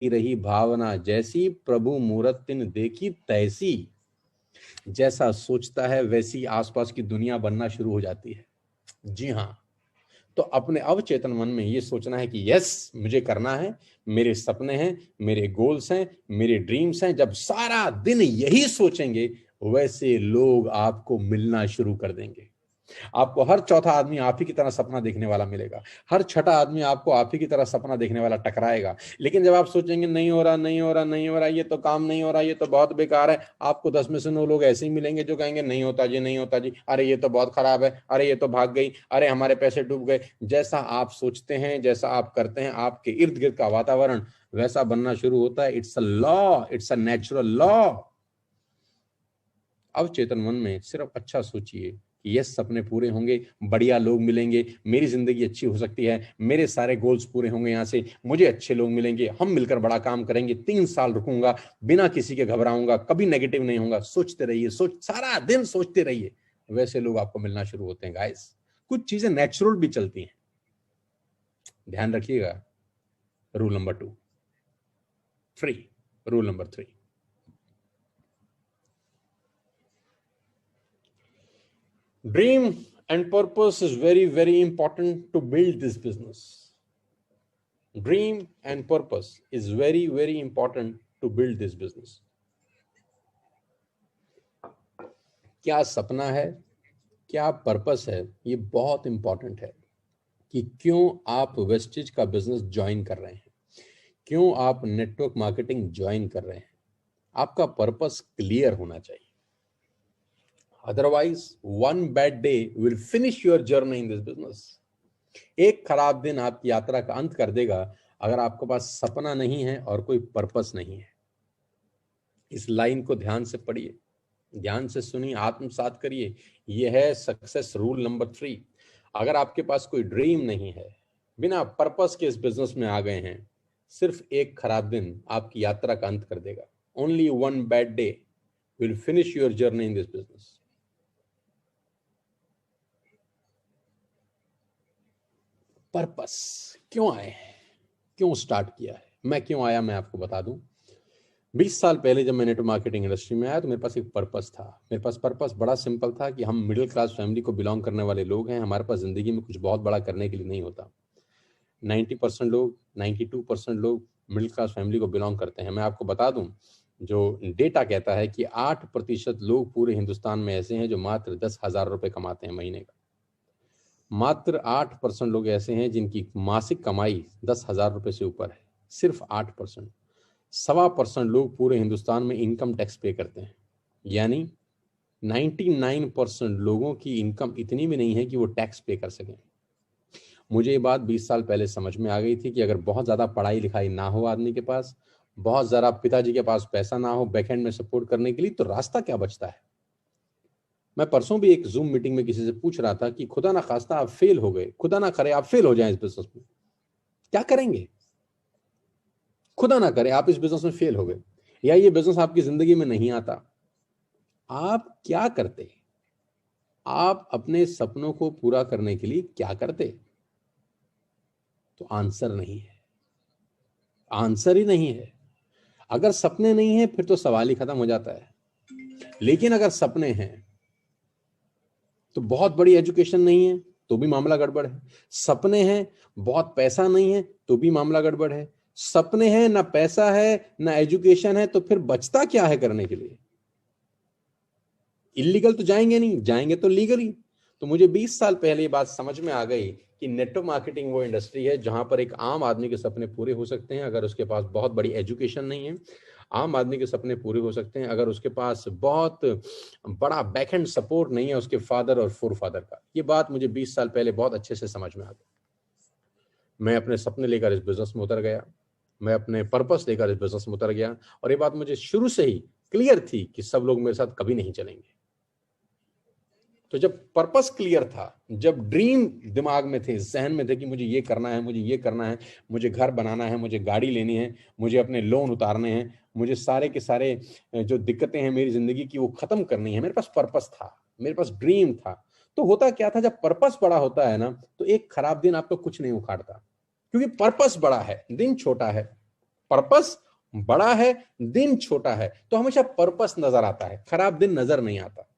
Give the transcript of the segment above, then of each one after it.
रही भावना जैसी, प्रभु मूरत तिन देखी तैसी। जैसा सोचता है वैसी आसपास की दुनिया बनना शुरू हो जाती है। जी हाँ, तो अपने अवचेतन मन में ये सोचना है कि यस, मुझे करना है, मेरे सपने हैं, मेरे गोल्स हैं, मेरे ड्रीम्स हैं। जब सारा दिन यही सोचेंगे, वैसे लोग आपको मिलना शुरू कर देंगे। आपको हर चौथा आदमी आप ही की तरह सपना देखने वाला मिलेगा, हर छठा आदमी आपको आप ही की तरह सपना देखने वाला टकराएगा। लेकिन जब आप सोचेंगे नहीं हो रहा, नहीं हो रहा, नहीं हो रहा, ये तो काम नहीं हो रहा, ये तो बहुत बेकार है, आपको 10 में से 9 लोग ऐसे ही मिलेंगे जो कहेंगे नहीं होता जी, नहीं होता जी, अरे ये तो बहुत खराब है, अरे ये तो भाग गई, अरे हमारे पैसे डूब गए। जैसा आप सोचते हैं, जैसा आप करते हैं, आपके इर्द गिर्द का वातावरण वैसा बनना शुरू होता है। It's a law, it's a natural law. अवचेतन मन में सिर्फ अच्छा सोचिए कि यस, सपने पूरे होंगे, बढ़िया लोग मिलेंगे, मेरी जिंदगी अच्छी हो सकती है, मेरे सारे गोल्स पूरे होंगे, यहाँ से मुझे अच्छे लोग मिलेंगे, हम मिलकर बड़ा काम करेंगे, 3 साल रुकूंगा, बिना किसी के घबराऊंगा, कभी नेगेटिव नहीं होगा। सोचते रहिए, सारा दिन सोचते रहिए, वैसे लोग आपको मिलना शुरू होते हैं गाइस। कुछ चीजें नेचुरल भी चलती हैं, ध्यान रखिएगा। Rule number 2, free. Rule number 3, dream and purpose is very, very important to build this business. Dream and purpose is very, very important to build this business. क्या सपना है, क्या पर्पस है, ये बहुत इंपॉर्टेंट है कि क्यों आप वेस्टेज का बिजनेस ज्वाइन कर रहे हैं, क्यों आप नेटवर्क मार्केटिंग ज्वाइन कर रहे हैं। आपका पर्पस क्लियर होना चाहिए। Otherwise one bad day will finish your journey in this business. एक खराब दिन आपकी यात्रा का अंत कर देगा अगर आपके पास सपना नहीं है और कोई पर्पस नहीं है। इस लाइन को ध्यान से पढ़िए, ध्यान से सुनिए, आत्मसात करिए। यह है सक्सेस रूल नंबर 3। अगर आपके पास कोई ड्रीम नहीं है, बिना पर्पस के इस बिजनेस में आ गए हैं, सिर्फ एक खराब दिन आपकी यात्रा का अंत कर देगा। Only one bad day will finish your journey in this business. Purpose क्यों आए हैं, क्यों स्टार्ट किया है, मैं क्यों आया, मैं आपको बता दूं। 20 साल पहले जब मैं नेटवर्क मार्केटिंग इंडस्ट्री में आया तो मेरे पास एक पर्पस था। मेरे पास पर्पस बड़ा सिंपल था कि हम मिडिल क्लास फैमिली को बिलोंग करने वाले लोग हैं, हमारे पास जिंदगी में कुछ बहुत बड़ा करने के लिए नहीं होता। 90% लोग, 92% लोग मिडिल क्लास फैमिली को बिलोंग करते हैं। मैं आपको बता दूं, जो डेटा कहता है कि 8% लोग पूरे हिंदुस्तान में ऐसे हैं जो मात्र 10,000 रुपये कमाते हैं महीने का। मात्र 8% लोग ऐसे हैं जिनकी मासिक कमाई 10,000 रुपये से ऊपर है, सिर्फ 8%। 1.25% लोग पूरे हिंदुस्तान में इनकम टैक्स पे करते हैं, यानी 99% लोगों की इनकम इतनी भी नहीं है कि वो टैक्स पे कर सकें। मुझे ये बात 20 साल पहले समझ में आ गई थी कि अगर बहुत ज़्यादा पढ़ाई लिखाई ना हो आदमी के पास, बहुत ज़्यादा पिताजी के पास पैसा ना हो बैकएंड में सपोर्ट करने के लिए, तो रास्ता क्या बचता है। मैं परसों भी एक जूम मीटिंग में किसी से पूछ रहा था कि खुदा ना खास्ता आप फेल हो गए, खुदा ना करे आप फेल हो जाएं इस बिजनेस में, क्या करेंगे। खुदा ना करे आप इस बिजनेस में फेल हो गए या ये बिजनेस आपकी जिंदगी में नहीं आता, आप क्या करते, आप अपने सपनों को पूरा करने के लिए क्या करते। तो आंसर नहीं है, आंसर ही नहीं है। अगर सपने नहीं है फिर तो सवाल ही खत्म हो जाता है। लेकिन अगर सपने हैं तो बहुत बड़ी एजुकेशन नहीं है तो भी मामला गड़बड़ है। सपने हैं, बहुत पैसा नहीं है तो भी मामला गड़बड़ है। सपने हैं, ना पैसा है ना एजुकेशन है, तो फिर बचता क्या है करने के लिए। इलीगल तो जाएंगे नहीं, जाएंगे तो लीगली। तो मुझे 20 साल पहले ये बात समझ में आ गई कि नेटवर्क मार्केटिंग वो इंडस्ट्री है जहां पर एक आम आदमी के सपने पूरे हो सकते हैं अगर उसके पास बहुत बड़ी एजुकेशन नहीं है। आम आदमी के सपने पूरे हो सकते हैं अगर उसके पास बहुत बड़ा बैकएंड सपोर्ट नहीं है उसके फादर और फोर फादर का। ये बात मुझे 20 साल पहले बहुत अच्छे से समझ में आ गई। मैं अपने सपने लेकर इस बिजनेस में उतर गया, मैं अपने पर्पस लेकर इस बिजनेस में उतर गया, और ये बात मुझे शुरू से ही क्लियर थी कि सब लोग मेरे साथ कभी नहीं चलेंगे। तो जब पर्पस क्लियर था, जब ड्रीम दिमाग में थे, जहन में थे कि मुझे ये करना है, मुझे ये करना है, मुझे घर बनाना है, मुझे गाड़ी लेनी है, मुझे अपने लोन उतारने हैं, मुझे सारे के सारे जो दिक्कतें हैं मेरी जिंदगी की वो खत्म करनी है, मेरे पास पर्पस था, मेरे पास ड्रीम था। तो होता क्या था, जब पर्पस बड़ा होता है ना तो एक खराब दिन आपको कुछ नहीं उखाड़ता, क्योंकि पर्पस बड़ा है, दिन छोटा है। पर्पस बड़ा है, दिन छोटा है, तो हमेशा पर्पस नजर आता है, खराब दिन नजर नहीं आता।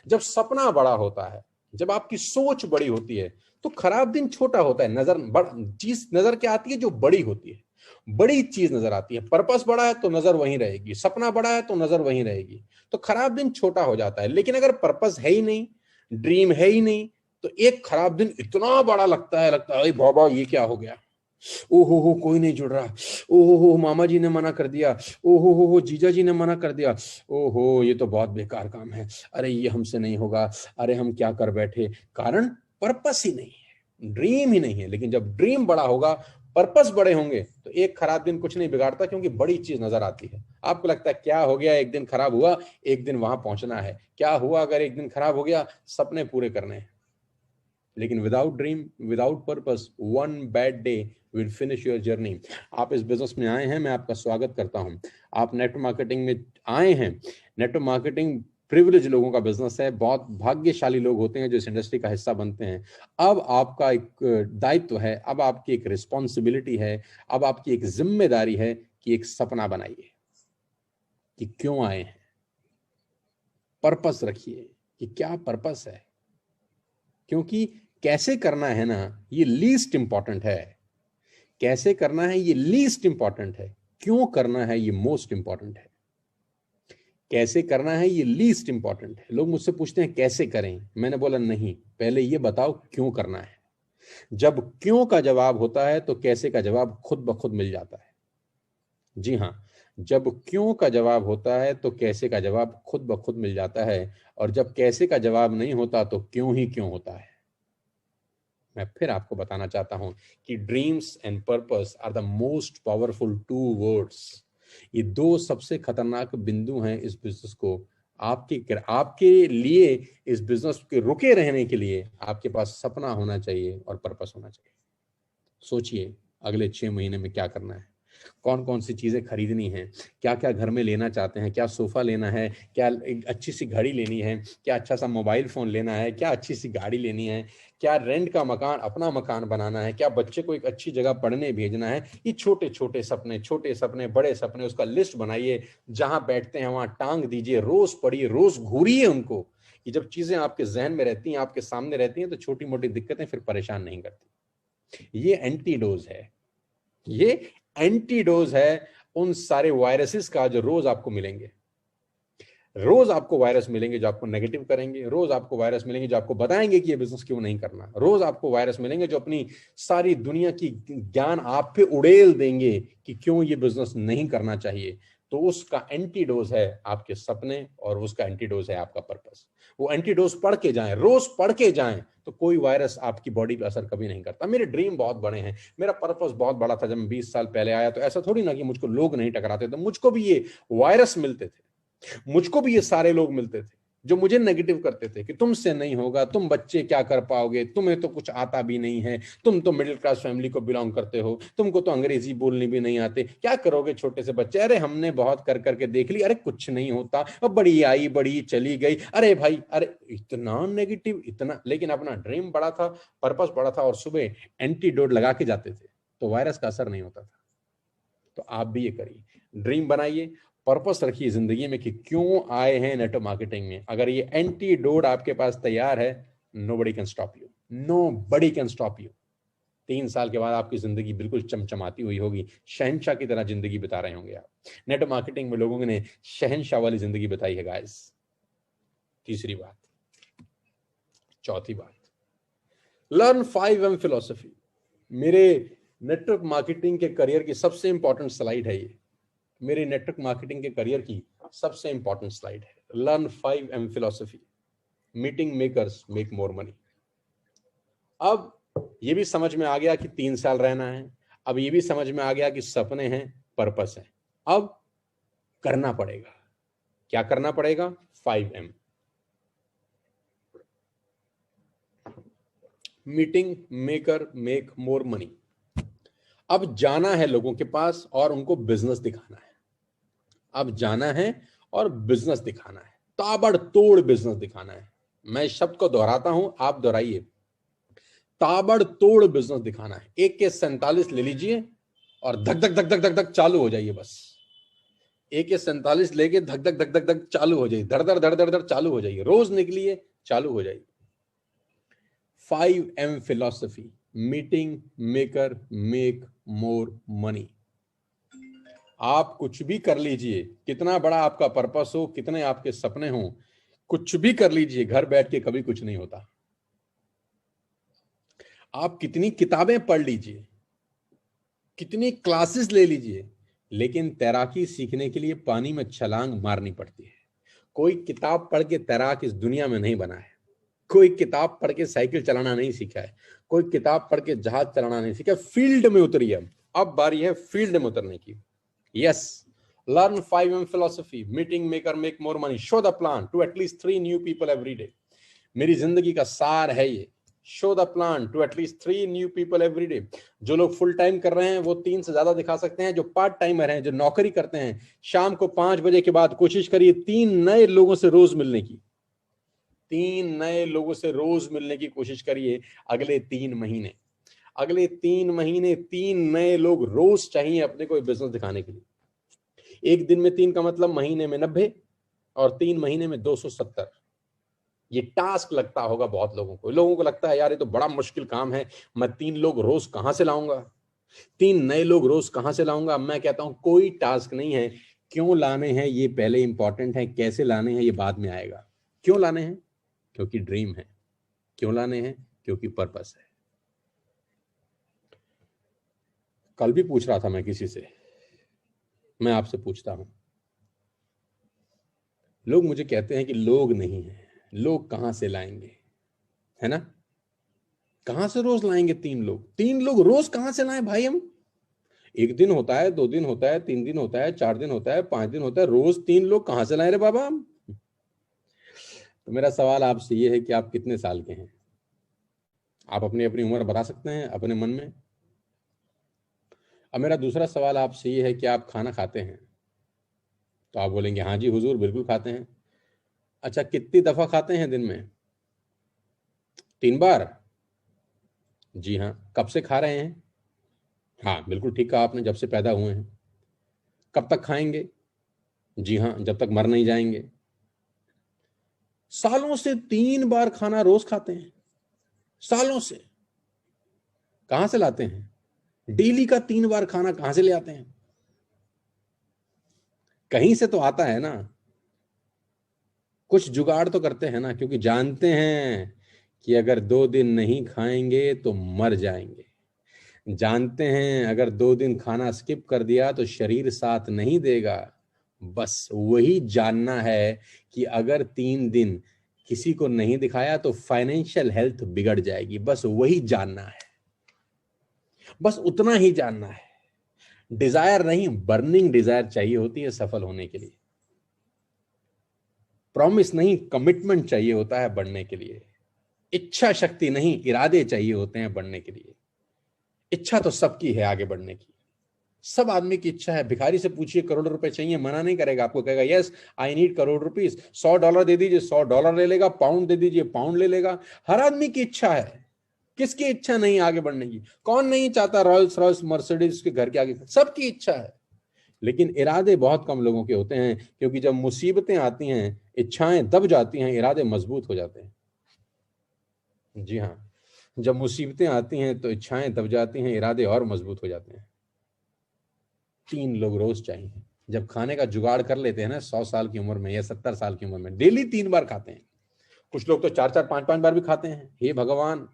जब सपना बड़ा होता है, जब आपकी सोच बड़ी होती है, तो खराब दिन छोटा होता है। चीज नजर क्या आती है? जो बड़ी होती है, बड़ी चीज नजर आती है। पर्पस बड़ा है तो नजर वहीं रहेगी, सपना बड़ा है तो नजर वहीं रहेगी, तो खराब दिन छोटा हो जाता है। लेकिन अगर पर्पस है ही नहीं, ड्रीम है ही नहीं, तो एक खराब दिन इतना बड़ा लगता है अरे बाबा ये क्या हो गया, ओहो हो कोई नहीं जुड़ रहा, ओहो हो मामा जी ने मना कर दिया, ओहो हो जीजा जी ने मना कर दिया, ओहो ये तो बहुत बेकार काम है, अरे ये हमसे नहीं होगा, अरे हम क्या कर बैठे। कारण पर्पस ही नहीं है, ड्रीम ही नहीं है। लेकिन जब ड्रीम बड़ा होगा, पर्पस बड़े होंगे, तो एक खराब दिन कुछ नहीं बिगाड़ता, क्योंकि बड़ी चीज नजर आती है। आपको लगता है क्या हो गया, एक दिन खराब हुआ, एक दिन वहां पहुंचना है, क्या हुआ अगर एक दिन खराब हो गया, सपने पूरे करने हैं। लेकिन without dream, without purpose, one bad day will finish your journey. आप इस बिजनेस में आए हैं, मैं आपका स्वागत करता हूं। आप नेटवर्क मार्केटिंग में आए हैं। नेटवर्क मार्केटिंग प्रिविलेज लोगों का बिजनेस है, बहुत भाग्यशाली लोग होते हैं जो इस इंडस्ट्री का हिस्सा बनते हैं। अब आपका एक दायित्व है, अब आपकी एक रिस्पॉन्सिबिलिटी है, अब आपकी एक जिम्मेदारी है कि एक सपना बनाइए कि क्यों आए हैं, पर्पस रखिए कि क्या पर्पस है। क्योंकि कैसे करना है ना, ये लीस्ट इंपॉर्टेंट है। कैसे करना है ये लीस्ट इंपॉर्टेंट है, क्यों करना है ये मोस्ट इंपॉर्टेंट है। कैसे करना है ये लीस्ट इंपॉर्टेंट है। लोग मुझसे पूछते हैं कैसे करें, मैंने बोला नहीं, पहले ये बताओ क्यों करना है। जब क्यों का जवाब होता है तो कैसे का जवाब खुद ब खुद मिल जाता है। जी हाँ, जब क्यों का जवाब होता है तो कैसे का जवाब खुद ब खुद मिल जाता है, और जब कैसे का जवाब नहीं होता तो क्यों ही क्यों होता है। मैं फिर आपको बताना चाहता हूं कि dreams and purpose are the most powerful two words. ये दो सबसे खतरनाक बिंदु हैं इस बिजनेस को। आपके लिए, इस बिजनेस के रुके रहने के लिए आपके पास सपना होना चाहिए और पर्पस होना चाहिए। सोचिए अगले 6 महीने में क्या करना है, कौन कौन सी चीजें खरीदनी है, क्या क्या घर में लेना चाहते हैं, क्या सोफा लेना है, क्या एक अच्छी सी घड़ी लेनी है, क्या अच्छा सा मोबाइल फोन लेना है, क्या अच्छी सी गाड़ी लेनी है, क्या रेंट का मकान, अपना मकान बनाना है, क्या बच्चे को एक अच्छी जगह पढ़ने भेजना है। ये छोटे छोटे सपने बड़े सपने, उसका लिस्ट बनाइए। जहां बैठते हैं वहां टांग दीजिए, रोज पढ़िए, रोज घूरिए उनको। ये जब चीजें आपके जहन में रहती हैं, आपके सामने रहती हैं, तो छोटी मोटी दिक्कतें फिर परेशान नहीं करती। ये एंटीडोज है, ये एंटीडोज है उन सारे वायरसेस का जो रोज आपको मिलेंगे। रोज आपको वायरस मिलेंगे जो आपको नेगेटिव करेंगे, रोज आपको वायरस मिलेंगे जो आपको बताएंगे कि ये बिजनेस क्यों नहीं करना, रोज आपको वायरस मिलेंगे जो अपनी सारी दुनिया की ज्ञान आप पे उड़ेल देंगे कि क्यों ये बिजनेस नहीं करना चाहिए। तो उसका एंटीडोज है आपके सपने, और उसका एंटीडोज है आपका पर्पस। वो एंटीडोज पढ़ के जाएं, रोज पढ़ के जाएं, तो कोई वायरस आपकी बॉडी पे असर कभी नहीं करता। मेरे ड्रीम बहुत बड़े हैं, मेरा पर्पस बहुत बड़ा था। जब मैं 20 साल पहले आया तो ऐसा थोड़ी ना कि मुझको लोग नहीं टकराते थे, मुझको भी ये वायरस मिलते थे, मुझको भी ये सारे लोग मिलते थे जो मुझे नेगेटिव करते थे कि तुमसे नहीं होगा, तुम बच्चे क्या कर पाओगे, तुम्हें तो कुछ आता भी नहीं है, तुम तो मिडिल क्लास फैमिली को बिलोंग करते हो, तुमको तो अंग्रेजी बोलनी भी नहीं आते, क्या करोगे छोटे से बच्चे, अरे हमने बहुत कर करके देख ली, अरे कुछ नहीं होता, अब बड़ी आई बड़ी चली गई, अरे भाई अरे इतना नेगेटिव इतना। लेकिन अपना ड्रीम बड़ा था, पर्पस बड़ा था, और सुबह एंटीडोट लगा के जाते थे तो वायरस का असर नहीं होता था। तो आप भी ये करिए, ड्रीम बनाइए, पर्पस रखिए जिंदगी में कि क्यों आए हैं नेटवर्क मार्केटिंग में। अगर ये एंटीडोट आपके पास तैयार है, nobody can stop you, nobody can stop you. 3 साल के बाद आपकी जिंदगी बिल्कुल चमचमाती हुई होगी, शहंशाह की तरह जिंदगी बिता रहे होंगे आप। नेटवर्क मार्केटिंग में लोगों ने शहंशाह वाली जिंदगी बिताई है गाइस। तीसरी बात, चौथी बात, लर्न 5M फिलॉसफी। मेरे नेटवर्क मार्केटिंग के करियर की सबसे इंपॉर्टेंट स्लाइड है ये, मेरे नेटवर्क मार्केटिंग के करियर की सबसे इंपॉर्टेंट स्लाइड है, learn 5M philosophy, meeting makers make more money. अब ये भी समझ में आ गया कि 3 साल रहना है, अब ये भी समझ में आ गया कि सपने हैं, पर्पस है, अब करना पड़ेगा। क्या करना पड़ेगा? 5M, meeting maker make more money. अब जाना है लोगों के पास और उनको बिजनेस दिखाना है। अब जाना है और बिजनेस दिखाना है, ताबड़तोड़ बिजनेस दिखाना है। मैं इस शब्द को दोहराता हूं, आप दोहराइए, ताबड़तोड़ बिजनेस दिखाना है। 1 के 47 ले लीजिए, और धक धक धक धक धक धक चालू हो जाइए। बस AK-47 लेके धक धक धक धक धक चालू हो जाइए, धड़ धड़ धड़ धड़ धड़ चालू हो जाइए, रोज निकलिए, चालू हो जाइए। 5M philosophy, meeting maker make more money. आप कुछ भी कर लीजिए, कितना बड़ा आपका पर्पस हो, कितने आपके सपने हो, कुछ भी कर लीजिए, घर बैठ के कभी कुछ नहीं होता। आप कितनी किताबें पढ़ लीजिए, कितनी क्लासेस ले लीजिए, लेकिन तैराकी सीखने के लिए पानी में छलांग मारनी पड़ती है। कोई किताब पढ़ के तैराक इस दुनिया में नहीं बना है, कोई किताब पढ़ के साइकिल चलाना नहीं सीखा है, कोई किताब पढ़ के जहाज चलाना नहीं सीखा। फील्ड में उतरिए, अब बारी है फील्ड में उतरने की। Yes, learn 5M philosophy, meeting maker make more money, show the plan to at least 3 new people every day. मेरी जिंदगी का सार है ये, show the plan to at least 3 new people every day. जो लोग फुल टाइम कर रहे हैं वो 3 से ज्यादा दिखा सकते हैं, जो पार्ट टाइमर हैं, जो नौकरी करते हैं, शाम को 5 बजे के बाद कोशिश करिए 3 नए लोगों से रोज मिलने की। 3 नए लोगों से रोज मिलने की कोशिश करिए अगले 3 महीने। अगले 3 महीने 3 नए लोग रोज चाहिए अपने को बिजनेस दिखाने के लिए। एक दिन में 3 का मतलब महीने में 90 और 3 महीने में 270। ये टास्क लगता होगा बहुत लोगों को लगता है यार ये तो बड़ा मुश्किल काम है, मैं 3 लोग रोज कहां से लाऊंगा, 3 नए लोग रोज कहां से लाऊंगा। मैं कहता हूं कोई टास्क नहीं है, क्यों लाने हैं ये पहले इंपॉर्टेंट है, कैसे लाने हैं ये बाद में आएगा। क्यों लाने हैं? क्योंकि ड्रीम है। क्यों लाने हैं? क्योंकि पर्पस है। कल भी पूछ रहा था मैं किसी से, मैं आपसे पूछता हूं, लोग मुझे कहते हैं कि लोग नहीं है, लोग कहां से लाएंगे, है ना? कहां से रोज लाएंगे 3 लोग रोज कहां से लाएं भाई हम? एक दिन होता है, 2 दिन होता है, 3 दिन होता है, 4 दिन होता है, 5 दिन होता है, रोज 3 लोग कहां से लाए रे बाबा हम? तो मेरा सवाल आपसे ये है कि आप कितने साल के हैं? आप अपनी अपनी उम्र बता सकते हैं अपने मन में? अब मेरा दूसरा सवाल आपसे ये है कि आप खाना खाते हैं? तो आप बोलेंगे हाँ जी हुजूर बिल्कुल खाते हैं। अच्छा, कितनी दफा खाते हैं दिन में? 3 बार? जी हाँ। कब से खा रहे हैं? हाँ बिल्कुल ठीक कहा आपने, जब से पैदा हुए हैं। कब तक खाएंगे? जी हाँ, जब तक मर नहीं जाएंगे। सालों से 3 बार खाना रोज खाते हैं, सालों से। कहां से लाते हैं? डेली का 3 बार खाना कहां से ले आते हैं? कहीं से तो आता है ना, कुछ जुगाड़ तो करते हैं ना, क्योंकि जानते हैं कि अगर 2 दिन नहीं खाएंगे तो मर जाएंगे। जानते हैं अगर 2 दिन खाना स्किप कर दिया तो शरीर साथ नहीं देगा। बस वही जानना है कि अगर 3 दिन किसी को नहीं दिखाया तो फाइनेंशियल हेल्थ बिगड़ जाएगी। बस वही जानना है, बस उतना ही जानना है। डिजायर नहीं, बर्निंग डिजायर चाहिए होती है सफल होने के लिए। प्रॉमिस नहीं, कमिटमेंट चाहिए होता है बढ़ने के लिए। इच्छा शक्ति नहीं, इरादे चाहिए होते हैं बढ़ने के लिए। इच्छा तो सबकी है आगे बढ़ने की, सब आदमी की इच्छा है। भिखारी से पूछिए करोड़ रुपए चाहिए, मना नहीं करेगा, आपको कहेगा yes I need crore rupees. $100 दे दीजिए, $100 ले लेगा। पाउंड दे दीजिए, पाउंड ले लेगा। हर आदमी की इच्छा है। किसकी इच्छा नहीं आगे बढ़ने की? कौन नहीं चाहता रॉयल्स रॉयल्स मर्सिडीज के घर के आगे? सबकी इच्छा है, लेकिन इरादे बहुत कम लोगों के होते हैं, क्योंकि जब मुसीबतें आती हैं इच्छाएं दब जाती हैं, इरादे मजबूत हो जाते हैं। जी हाँ, जब मुसीबतें आती हैं तो इच्छाएं दब जाती हैं, इरादे और मजबूत हो जाते हैं। 3 लोग रोज चाहिए। जब खाने का जुगाड़ कर लेते हैं ना 100 साल की उम्र में या 70 साल की उम्र में, डेली 3 बार खाते हैं। कुछ लोग तो 4-4 5-5 बार भी खाते हैं। हे भगवान,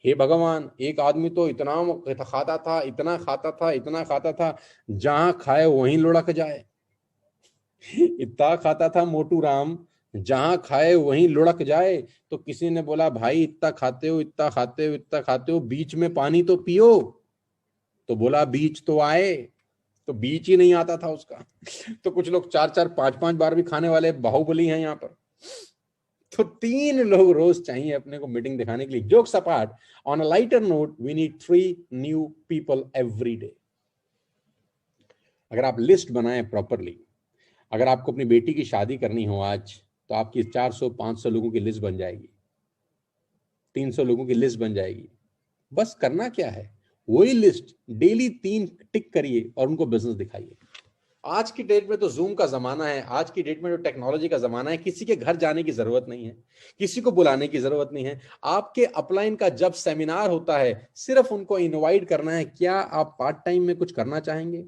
हे भगवान, एक आदमी तो इतना खाता था, इतना खाता था, इतना खाता था, जहां खाए वहीं लुढ़क जाए। इतना खाता था मोटू राम, जहां खाए वहीं लुढ़क जाए। तो किसी ने बोला भाई इतना खाते हो, इतना खाते हो, इतना खाते हो, बीच में पानी तो पियो। तो बोला बीच तो आए, तो बीच ही नहीं आता था उसका। तो कुछ लोग 4-4 5-5 बार भी खाने वाले बाहुबली हैं यहाँ पर। तो 3 लोग रोज चाहिए अपने को मीटिंग दिखाने के लिए। Jokes apart, on a lighter note, we need 3 new people every day. अगर आप लिस्ट बनाएं प्रॉपरली, अगर आपको अपनी बेटी की शादी करनी हो आज, तो आपकी 400-500 लोगों की लिस्ट बन जाएगी, 300 लोगों की लिस्ट बन जाएगी। बस करना क्या है, वही लिस्ट डेली 3 टिक करिए और उनको बिजनेस दिखाइए। आज की डेट में तो जूम का जमाना है, आज की डेट में जो टेक्नोलॉजी का जमाना है, किसी के घर जाने की जरूरत नहीं है, किसी को बुलाने की जरूरत नहीं है। आपके अपलाइन का जब सेमिनार होता है, सिर्फ उनको इनवाइट करना है। क्या आप पार्ट टाइम में कुछ करना चाहेंगे?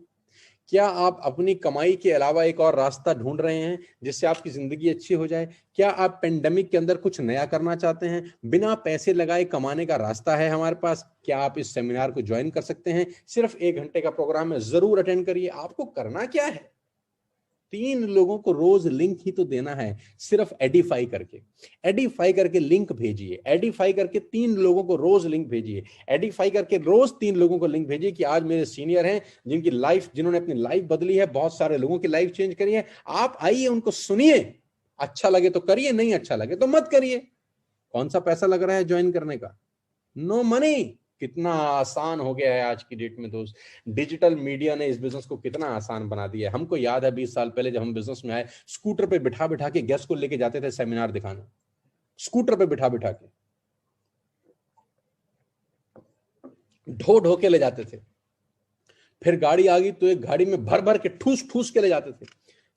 क्या आप अपनी कमाई के अलावा एक और रास्ता ढूंढ रहे हैं जिससे आपकी जिंदगी अच्छी हो जाए? क्या आप पेंडेमिक के अंदर कुछ नया करना चाहते हैं? बिना पैसे लगाए कमाने का रास्ता है हमारे पास। क्या आप इस सेमिनार को ज्वाइन कर सकते हैं? सिर्फ 1 घंटे का प्रोग्राम है, जरूर अटेंड करिए। आपको करना क्या है? 3 लोगों को रोज लिंक ही तो देना है, सिर्फ एडिफाई करके लिंक भेजिए। एडिफाई करके 3 लोगों को रोज लिंक भेजिए। एडिफाई करके रोज 3 लोगों को लिंक भेजिए कि आज मेरे सीनियर हैं जिनकी लाइफ, जिन्होंने अपनी लाइफ बदली है, बहुत सारे लोगों की लाइफ चेंज करी है। आप आइए, उनको सुनिए। अच्छा लगे तो करिए, नहीं अच्छा लगे तो मत करिए। कौन सा पैसा लग रहा है ज्वाइन करने का? No money. कितना आसान हो गया है आज की डेट में दोस्त। डिजिटल मीडिया ने इस बिजनेस को कितना आसान बना दिया है। हमको याद है 20 साल पहले जब हम बिजनेस में आए, स्कूटर पे बिठा बिठा के गेस्ट को लेके जाते थे सेमिनार दिखाने, स्कूटर पे बिठा बिठा के ढो ढो के ले जाते थे। फिर गाड़ी आ गई तो एक गाड़ी में भर भर के ठूस ठूस के ले जाते थे।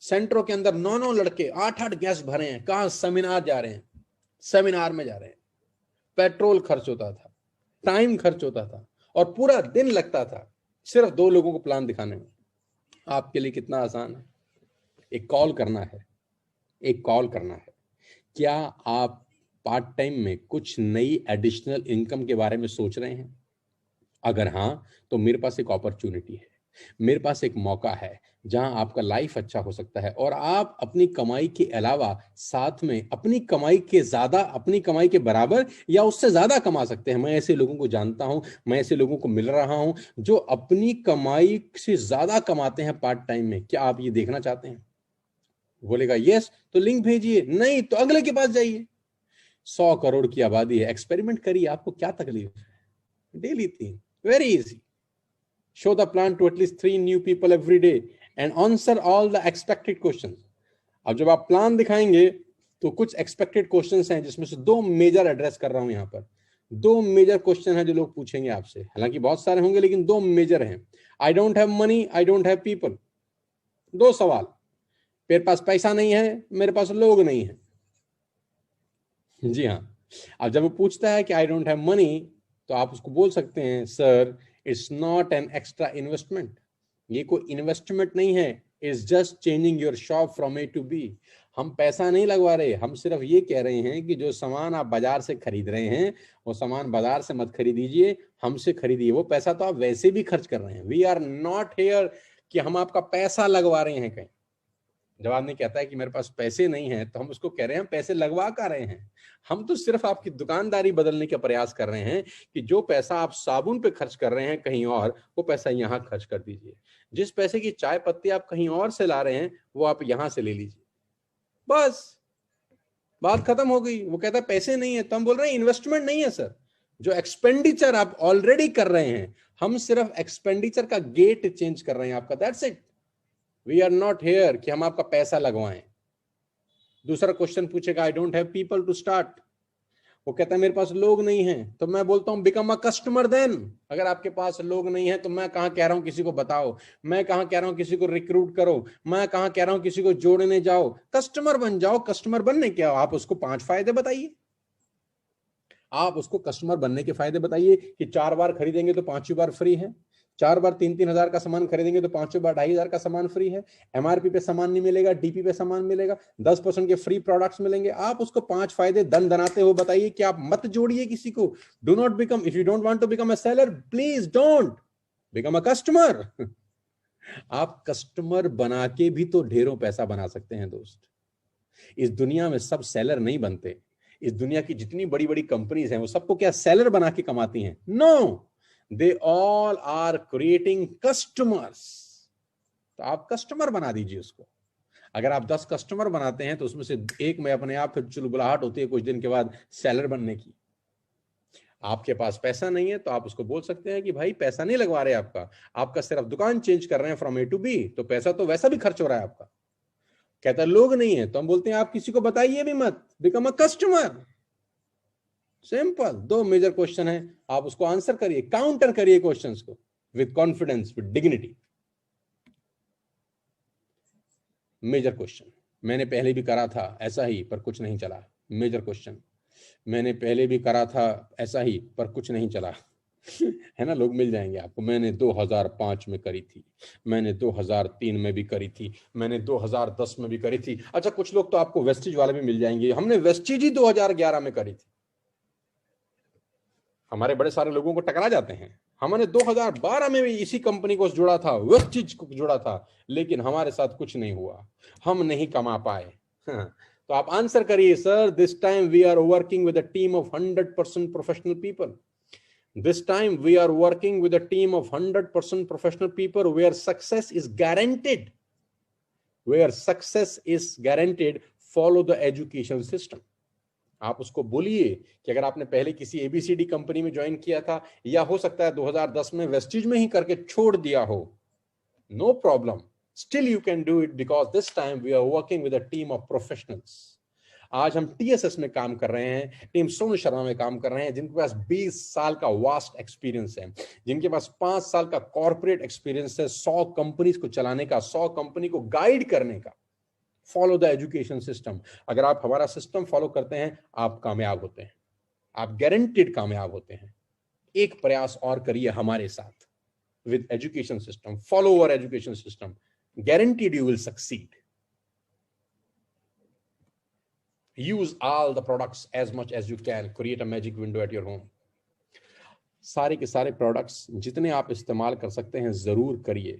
सेंटरों के अंदर 9-9 लड़के 8-8 गेस्ट भरे हैं। कहां? सेमिनार जा रहे हैं, सेमिनार में जा रहे हैं। पेट्रोल खर्च होता था, टाइम खर्च होता था और पूरा दिन लगता था सिर्फ 2 लोगों को प्लान दिखाने में। आपके लिए कितना आसान है। एक कॉल करना है, एक कॉल करना है। क्या आप पार्ट टाइम में कुछ नई एडिशनल इनकम के बारे में सोच रहे हैं? अगर हां, तो मेरे पास एक अपॉर्चुनिटी है, मेरे पास एक मौका है जहां आपका लाइफ अच्छा हो सकता है और आप अपनी कमाई के अलावा साथ में अपनी कमाई के ज्यादा, अपनी कमाई के बराबर या उससे ज्यादा कमा सकते हैं। मैं ऐसे लोगों को जानता हूं, मैं ऐसे लोगों को मिल रहा हूं जो अपनी कमाई से ज्यादा कमाते हैं पार्ट टाइम में। क्या आप ये देखना चाहते हैं? बोलेगा यस, तो लिंक भेजिए, नहीं तो अगले के पास जाइए। 100 करोड़ की आबादी है, एक्सपेरिमेंट करिए। आपको क्या तकलीफ है? Daily 3, very easy. Show the plan to at least 3 new people every day and answer all the expected questions. अब जब आप प्लान दिखाएंगे तो कुछ एक्सपेक्टेड क्वेश्चंस हैं जिसमें से 2 मेजर एड्रेस कर रहा हूं। यहां पर 2 मेजर क्वेश्चन हैं जो लोग पूछेंगे आपसे। हालांकि बहुत सारे होंगे लेकिन 2 मेजर हैं। आई don't have money, I don't have people. 2 सवाल। मेरे पास पैसा नहीं है, मेरे पास लोग नहीं है। जी हाँ। अब जब वो पूछता है कि आई डोंट हैव मनी, तो आप उसको बोल सकते हैं sir, it's not an extra investment. ये कोई इन्वेस्टमेंट नहीं है, it's just changing your shop from A to B. हम पैसा नहीं लगवा रहे, हम सिर्फ ये कह रहे हैं कि जो सामान आप बाजार से खरीद रहे हैं वो सामान बाजार से मत खरीदीजिए, हमसे खरीदिए। वो पैसा तो आप वैसे भी खर्च कर रहे हैं। वी आर नॉट हियर कि हम आपका पैसा लगवा रहे हैं कहीं। जब आदमी कहता है कि मेरे पास पैसे नहीं है, तो हम उसको कह रहे हैं पैसे लगवा कर रहे हैं। हम तो सिर्फ आपकी दुकानदारी बदलने का प्रयास कर रहे हैं कि जो पैसा आप साबुन पे खर्च कर रहे हैं कहीं और, वो पैसा यहाँ खर्च कर दीजिए। जिस पैसे की चाय पत्ती आप कहीं और से ला रहे हैं वो आप यहाँ से ले लीजिए। बस बात खत्म हो गई। वो कहता है पैसे नहीं है, तो हम बोल रहे हैं इन्वेस्टमेंट नहीं है सर। जो एक्सपेंडिचर आप ऑलरेडी कर रहे हैं, हम सिर्फ एक्सपेंडिचर का गेट चेंज कर रहे हैं आपका। That's it. We are not here कि हम आपका पैसा लगवाएं। दूसरा क्वेश्चन पूछेगा I don't have people to start. वो कहता है मेरे पास लोग नहीं हैं। तो मैं बोलता हूं बिकम अ कस्टमर देन। अगर आपके पास लोग नहीं है तो मैं कहां कह रहा हूं किसी को बताओ, मैं कहां कह रहा हूं किसी को रिक्रूट करो, मैं कहां कह रहा हूं किसी को जोड़ने जाओ। कस्टमर बन जाओ। कस्टमर बनने क्या, आप उसको 5 फायदे बताइए। आप उसको कस्टमर बनने के फायदे बताइए कि 4 बार खरीदेंगे तो 5वीं बार फ्री है, 4 बार 3-3 हजार का सामान खरीदेंगे तो 5वीं बार 2,500 का सामान फ्री है, एमआरपी पे सामान नहीं मिलेगा, डीपी पे सामान मिलेगा, 10% के फ्री प्रोडक्ट्स मिलेंगे। आप उसको 5 फायदे दन दनाते हो बताइए कि आप मत जोड़िए किसी को। Do not become, if you don't want to become a seller, please don't become a customer. आप कस्टमर बना के भी तो ढेरों पैसा बना सकते हैं दोस्त। इस दुनिया में सब सेलर नहीं बनते। इस दुनिया की जितनी बड़ी बड़ी कंपनीज हैं वो सबको क्या सेलर बना के कमाती हैं? No, they all are creating customers. तो आप कस्टमर बना दीजिए उसको। अगर आप 10 कस्टमर बनाते हैं तो उसमें से एक में अपने आप फिर चुलबुलाहट होती है कुछ दिन के बाद सेलर बनने की। आपके पास पैसा नहीं है तो आप उसको बोल सकते हैं कि भाई पैसा नहीं लगवा रहे आपका सिर्फ दुकान चेंज कर रहे हैं फ्रॉम ए टू बी, तो पैसा तो वैसा भी खर्च हो रहा है आपका। कहता है लोग नहीं है, तो हम बोलते हैं आप किसी को बताइए भी मत, become a customer. Simple, 2 major question है, आप उसको आंसर करिए, काउंटर करिए क्वेश्चंस को with confidence, with dignity. Major question मैंने पहले भी करा था ऐसा ही, पर कुछ नहीं चला। मेजर क्वेश्चन मैंने पहले भी करा था ऐसा ही, पर कुछ नहीं चला। है ना, लोग मिल जाएंगे आपको। मैंने 2005 में करी थी, मैंने 2003 में भी करी थी, मैंने 2010 में भी करी थी। अच्छा, कुछ लोग तो आपको वेस्टिज वाले भी मिल जाएंगे, हमने वेस्टिज ही 2011 में करी थी। हमारे बड़े सारे लोगों को टकरा जाते हैं। हमने 2012 में भी इसी कंपनी को जुड़ा था, वेस्टिज को जुड़ा था, लेकिन हमारे साथ कुछ नहीं हुआ, हम नहीं कमा पाए। तो आप आंसर करिए, sir this time we are working with a team of 100% professional people. This time we are working with a team of 100% professional people where success is guaranteed. Where success is guaranteed, follow the education system. आप उसको बोलिए कि अगर आपने पहले किसी ABCD company में join किया था, या हो सकता है 2010 में वेस्टिज में ही करके छोड़ दिया हो, no problem, still you can do it, because this time we are working with a team of professionals. आज हम टीएसएस में काम कर रहे हैं, टीम सोनू शर्मा में काम कर रहे हैं, जिनके पास 20 साल का वास्ट एक्सपीरियंस है, जिनके पास 5 साल का कॉर्पोरेट एक्सपीरियंस है, 100 कंपनीज को चलाने का, 100 कंपनी को गाइड करने का। Follow the education system. अगर आप हमारा सिस्टम फॉलो करते हैं, आप कामयाब होते हैं, आप गारंटीड कामयाब होते हैं। एक प्रयास और करिए हमारे साथ with education system, follow our education system, guaranteed you will succeed. Use all the products as much as you can. Create a magic window at your home. सारे के सारे प्रोडक्ट्स जितने आप इस्तेमाल कर सकते हैं जरूर करिए,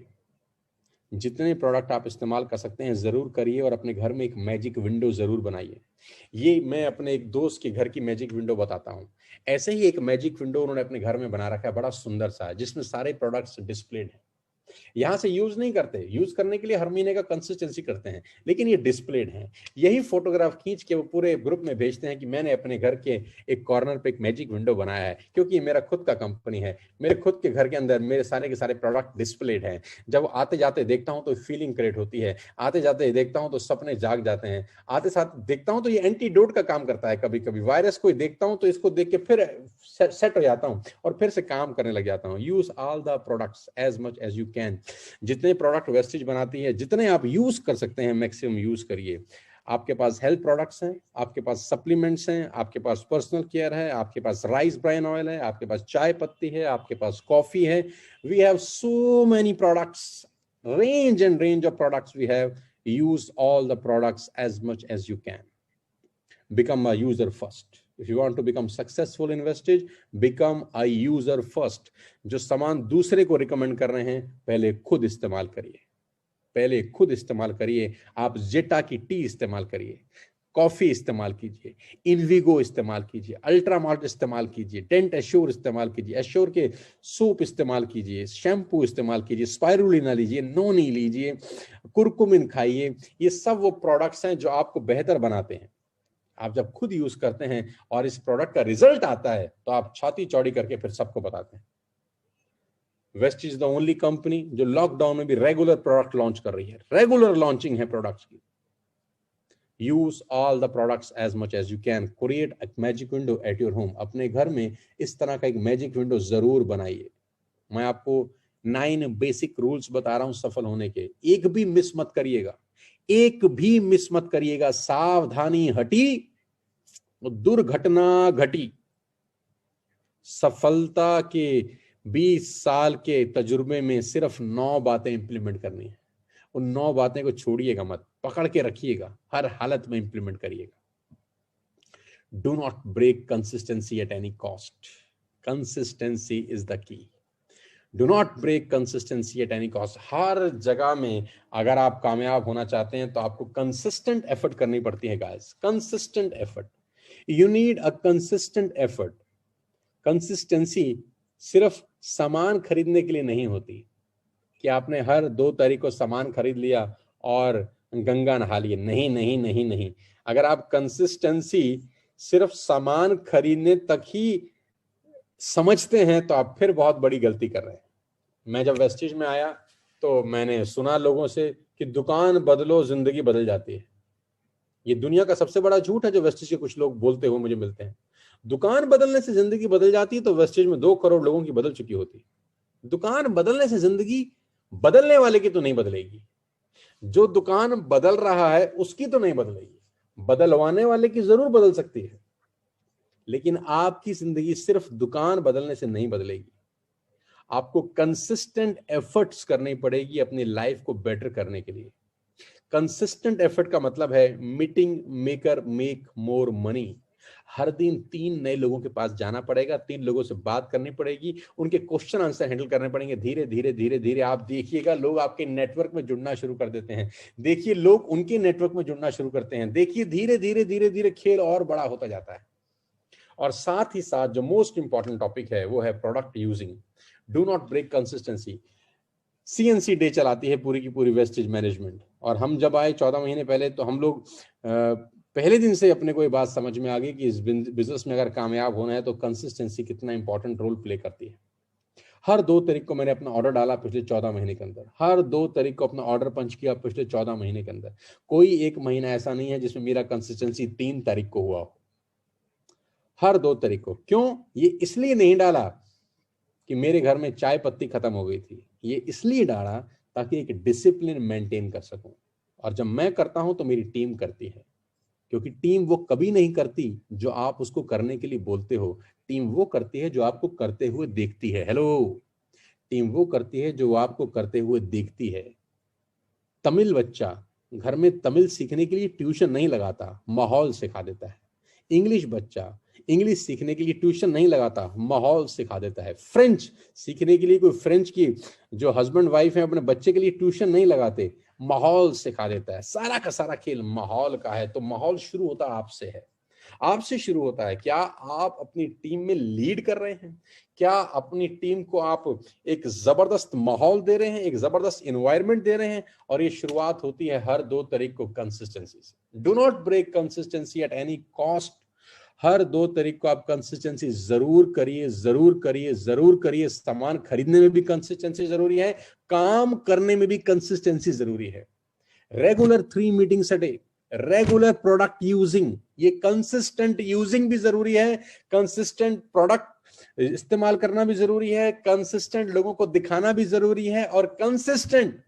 जितने प्रोडक्ट आप इस्तेमाल कर सकते हैं जरूर करिए, और अपने घर में एक मैजिक विंडो जरूर बनाइए। ये मैं अपने एक दोस्त के घर की मैजिक विंडो बताता हूँ। ऐसे ही एक मैजिक विंडो उन्होंने अपने घर में बना रखा है, बड़ा सुंदर सा, जिसमें सारे प्रोडक्ट्स डिस्प्लेड हैं। यहां से यूज नहीं करते, यूज करने के लिए हर महीने का कंसिस्टेंसी करते हैं, लेकिन ये डिस्प्लेड हैं। यही फोटोग्राफ खींच के वो पूरे ग्रुप में भेजते हैं कि मैंने अपने घर के एक कॉर्नर पे एक मैजिक विंडो बनाया है, क्योंकि ये मेरा खुद का कंपनी है, मेरे खुद के घर के अंदर मेरे सारे के सारे प्रोडक्ट डिस्प्लेड हैं। जब आते जाते देखता हूं तो फीलिंग क्रिएट होती है, आते जाते देखता हूं तो सपने जाग जाते हैं, आते साथ देखता हूं तो ये एंटीडोट का काम करता है। कभी कभी वायरस को देखता हूं तो इसको देख के फिर सेट हो जाता हूं और फिर से काम करने लग जाता हूं। Use all the products as much as you can. जितने प्रोडक्ट वेस्टेज बनाती है, जितने आप यूज कर सकते हैं, मैक्सिमम यूज करिए। आपके पास हेल्थ प्रोडक्ट्स हैं, आपके पास सप्लीमेंट्स हैं, आपके पास पर्सनल केयर है, आपके पास राइस ब्राइन ऑयल है, आपके पास चाय पत्ती है, आपके पास कॉफी है। We have so many products, range and range of products we have. Use all the products as much as you can. Become a user first. If you want to become successful in Vestige, become a user first. जो सामान दूसरे को recommend कर रहे हैं, पहले खुद इस्तेमाल करिए, पहले खुद इस्तेमाल करिए। आप जेटा की टी इस्तेमाल करिए, कॉफी इस्तेमाल कीजिए, इनविगो इस्तेमाल कीजिए, अल्ट्रामार्ट इस्तेमाल कीजिए, डेंट एश्योर इस्तेमाल कीजिए, एश्योर के सूप इस्तेमाल कीजिए, शैम्पू इस्तेमाल कीजिए, स्पाइरुलिना लीजिए, नोनी लीजिए, कुरकुमिन खाइए। ये सब वो प्रोडक्ट्स हैं जो आपको बेहतर बनाते हैं। आप जब खुद यूज करते हैं और इस प्रोडक्ट का रिजल्ट आता है, तो आप छाती चौड़ी करके फिर सबको बताते हैं। Vestige is the only company जो लॉकडाउन में भी रेगुलर प्रोडक्ट लॉन्च कर रही है, रेगुलर लॉन्चिंग है प्रोडक्ट्स की। Use all the products as much as you can, create a magic window at your home. अपने घर में इस तरह का एक मैजिक विंडो जरूर बनाइए। मैं आपको 9 बेसिक रूल्स बता रहा हूं सफल होने के, एक भी मिस मत करिएगा, एक भी मिस मत करिएगा। सावधानी हटी, दुर्घटना घटी। सफलता के 20 साल के तजुर्बे में सिर्फ 9 बातें इंप्लीमेंट करनी है। उन 9 बातें को छोड़िएगा मत, पकड़ के रखिएगा, हर हालत में इंप्लीमेंट करिएगा। Do not break consistency at any cost. Consistency is the key. Do not break consistency at any cost. हर जगह में अगर आप कामयाब होना चाहते हैं तो आपको कंसिस्टेंट एफर्ट करनी पड़ती है guys, consistent effort. You need a consistent effort. Consistency सिर्फ सामान खरीदने के लिए नहीं होती कि आपने हर 2 तारीख को सामान खरीद लिया और गंगा नहा लिए। नहीं नहीं नहीं नहीं। अगर आप कंसिस्टेंसी सिर्फ सामान खरीदने तक ही समझते हैं तो आप फिर बहुत बड़ी गलती कर रहे हैं। मैं जब वेस्टेज में आया तो मैंने सुना लोगों से कि दुकान बदलो जिंदगी बदल जाती है। ये दुनिया का सबसे बड़ा झूठ है जो वेस्टेज के कुछ लोग बोलते हुए मुझे मिलते हैं। दुकान बदलने से जिंदगी बदल जाती है तो वेस्टेज में 2 करोड़ लोगों की बदल चुकी होती। दुकान बदलने से जिंदगी बदलने वाले की तो नहीं बदलेगी, जो दुकान बदल रहा है उसकी तो नहीं बदलेगी, बदलवाने वाले की जरूर बदल सकती है, लेकिन आपकी जिंदगी सिर्फ दुकान बदलने से नहीं बदलेगी। आपको कंसिस्टेंट एफर्ट्स करनी पड़ेगी अपनी लाइफ को बेटर करने के लिए। कंसिस्टेंट एफर्ट का मतलब है meeting maker make more money. हर दिन 3 नए लोगों के पास जाना पड़ेगा, 3 लोगों से बात करनी पड़ेगी, उनके क्वेश्चन आंसर हैंडल करने पड़ेंगे। धीरे धीरे धीरे धीरे आप देखिएगा लोग आपके नेटवर्क में जुड़ना शुरू कर देते हैं, देखिए लोग उनके नेटवर्क में जुड़ना शुरू करते हैं, देखिए धीरे धीरे धीरे धीरे खेल और बड़ा होता जाता है। और साथ ही साथ जो मोस्ट इंपॉर्टेंट टॉपिक है वो है product using. Do not break consistency. CNC day चलाती है पूरी की पूरी वेस्टेज मैनेजमेंट, और हम जब आए 14 महीने पहले तो हम लोग पहले दिन से अपने को ये बात समझ में आ गई कि इस बिजनेस में अगर कामयाब होना है तो कंसिस्टेंसी कितना इंपॉर्टेंट रोल प्ले करती है। हर 2 तारीख को मैंने अपना ऑर्डर डाला पिछले 14 महीने के अंदर, हर 2 तारीख को अपना ऑर्डर पंच किया पिछले 14 महीने के अंदर। कोई एक महीना ऐसा नहीं है जिसमें मेरा कंसिस्टेंसी 3 तारीख को हुआ हो, हर 2 तारीख को। क्यों? ये इसलिए नहीं डाला कि मेरे घर में चाय पत्ती खत्म हो गई थी, ये इसलिए डाला ताकि एक डिसिप्लिन मेंटेन कर सकूं। और जब मैं करता हूं तो मेरी टीम करती है, क्योंकि टीम वो कभी नहीं करती जो आप उसको करने के लिए बोलते हो, टीम वो करती है जो आपको करते हुए देखती है। हेलो, टीम वो करती है जो आपको करते हुए देखती है। तमिल बच्चा घर में तमिल सीखने के लिए ट्यूशन नहीं लगाता, माहौल सिखा देता है। इंग्लिश बच्चा इंग्लिश सीखने के लिए ट्यूशन नहीं लगाता, माहौल सिखा देता है। फ्रेंच सीखने के लिए कोई फ्रेंच की जो हस्बैंड वाइफ है अपने बच्चे के लिए ट्यूशन नहीं लगाते, माहौल सिखा देता है। सारा का सारा खेल माहौल का है, तो माहौल शुरू होता आपसे है, आपसे शुरू होता है। क्या आप अपनी टीम में लीड कर रहे हैं? क्या अपनी टीम को आप एक जबरदस्त माहौल दे रहे हैं, एक जबरदस्त एनवायरनमेंट दे रहे हैं? और ये शुरुआत होती है हर 2 तारीख को कंसिस्टेंसी से। Do not break consistency at any cost. हर 2 तारीख को आप कंसिस्टेंसी जरूर करिए, जरूर करिए, जरूर करिए। सामान खरीदने में भी कंसिस्टेंसी जरूरी है, काम करने में भी कंसिस्टेंसी जरूरी है। Regular 3 meetings a day, regular product using, ये कंसिस्टेंट यूजिंग भी जरूरी है, कंसिस्टेंट प्रोडक्ट इस्तेमाल करना भी जरूरी है, कंसिस्टेंट लोगों को दिखाना भी जरूरी है, और कंसिस्टेंट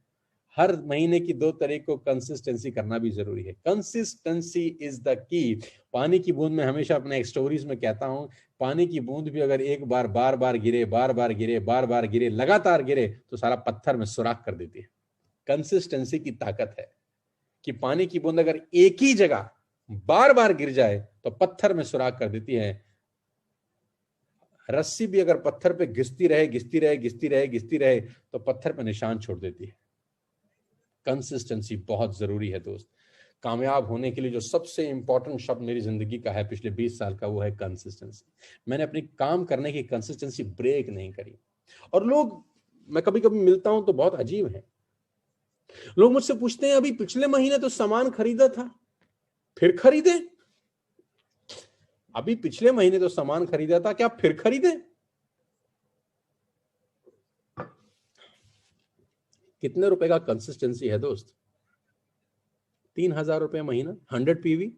हर महीने की 2 तारीख को कंसिस्टेंसी करना भी जरूरी है। कंसिस्टेंसी इज द की। पानी की बूंद में हमेशा अपने स्टोरीज में कहता हूं, पानी की बूंद भी अगर एक बार बार बार गिरे, बार बार गिरे, बार बार गिरे, लगातार गिरे, तो सारा पत्थर में सुराख कर देती है। कंसिस्टेंसी की ताकत है कि पानी की बूंद अगर एक ही जगह बार बार गिर जाए तो पत्थर में सुराख कर देती है। रस्सी भी अगर पत्थर पे घिसती रहे, घिसती रहे, घिसती रहे, घिसती रहे, तो पत्थर पे निशान छोड़ देती है। कंसिस्टेंसी बहुत जरूरी है दोस्त। कामयाब होने के लिए जो सबसे इंपॉर्टेंट शब्द मेरी जिंदगी का है पिछले 20 साल का, वो है कंसिस्टेंसी। मैंने अपनी काम करने की कंसिस्टेंसी ब्रेक नहीं करी। और लोग, मैं कभी कभी मिलता हूं तो बहुत अजीब है, लोग मुझसे पूछते हैं अभी पिछले महीने तो सामान खरीदा था, फिर खरीदे? अभी पिछले महीने तो सामान खरीदा था, क्या फिर खरीदे? कितने रुपए का कंसिस्टेंसी है दोस्त? 3,000 रुपए महीना, 100 PV,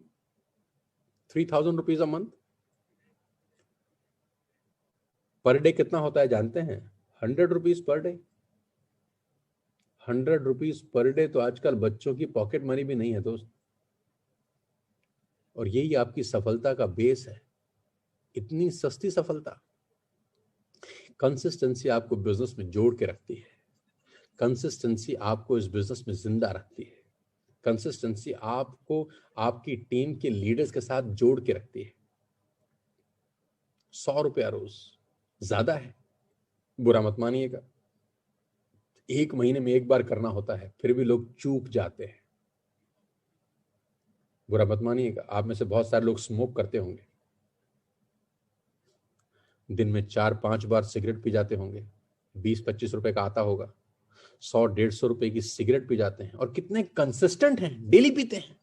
3,000 rupees a month. Per day कितना होता है जानते हैं? 100 rupees per day. 100 rupees per day तो आजकल बच्चों की पॉकेट मनी भी नहीं है दोस्त। और यही आपकी सफलता का बेस है, इतनी सस्ती सफलता। कंसिस्टेंसी आपको बिजनेस में जोड़ के रखती है, कंसिस्टेंसी आपको इस बिजनेस में जिंदा रखती है, कंसिस्टेंसी आपको आपकी टीम के लीडर्स के साथ जोड़ के रखती है। 100 रुपया रोज ज्यादा है, बुरा मत मानिएगा। 1 महीने में 1 बार करना होता है, फिर भी लोग चूक जाते हैं, बुरा मत मानिएगा। आप में से बहुत सारे लोग स्मोक करते होंगे, दिन में 4-5 बार सिगरेट पी जाते होंगे, 20-25 रुपए का आता होगा, 100-150 रुपए की सिगरेट पी जाते हैं। और कितने कंसिस्टेंट हैं, डेली पीते हैं,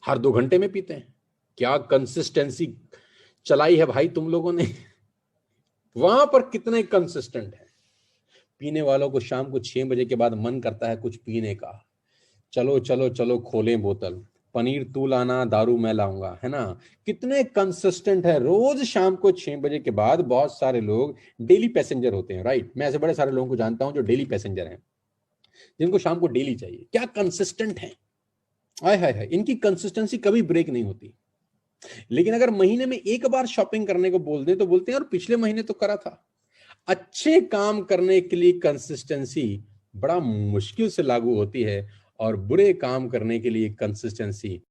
हर 2 घंटे में पीते हैं। क्या कंसिस्टेंसी चलाई है भाई तुम लोगों ने? वहां पर कितने कंसिस्टेंट है। पीने वालों को शाम को 6 बजे के बाद मन करता है कुछ पीने का, चलो चलो चलो खोलें बोतल, पनीर तू लाना, दारू मैं लाऊंगा, है ना। कितने कंसिस्टेंट है। रोज शाम को 6 बजे के बाद बहुत सारे लोग डेली पैसेंजर होते हैं, राइट। मैं ऐसे बड़े सारे लोगों को जानता हूं जो डेली पैसेंजर हैं, जिनको शाम को डेली चाहिए। क्या कंसिस्टेंट है, आय हाय हाय, इनकी कंसिस्टेंसी कभी ब्रेक नहीं होती। लेकिन अगर महीने में एक बार शॉपिंग करने को बोल दे तो बोलते हैं और पिछले महीने तो करा था। अच्छे काम करने के लिए कंसिस्टेंसी बड़ा मुश्किल से लागू होती है, और बुरे काम करने के लिए कंसिस्टेंसी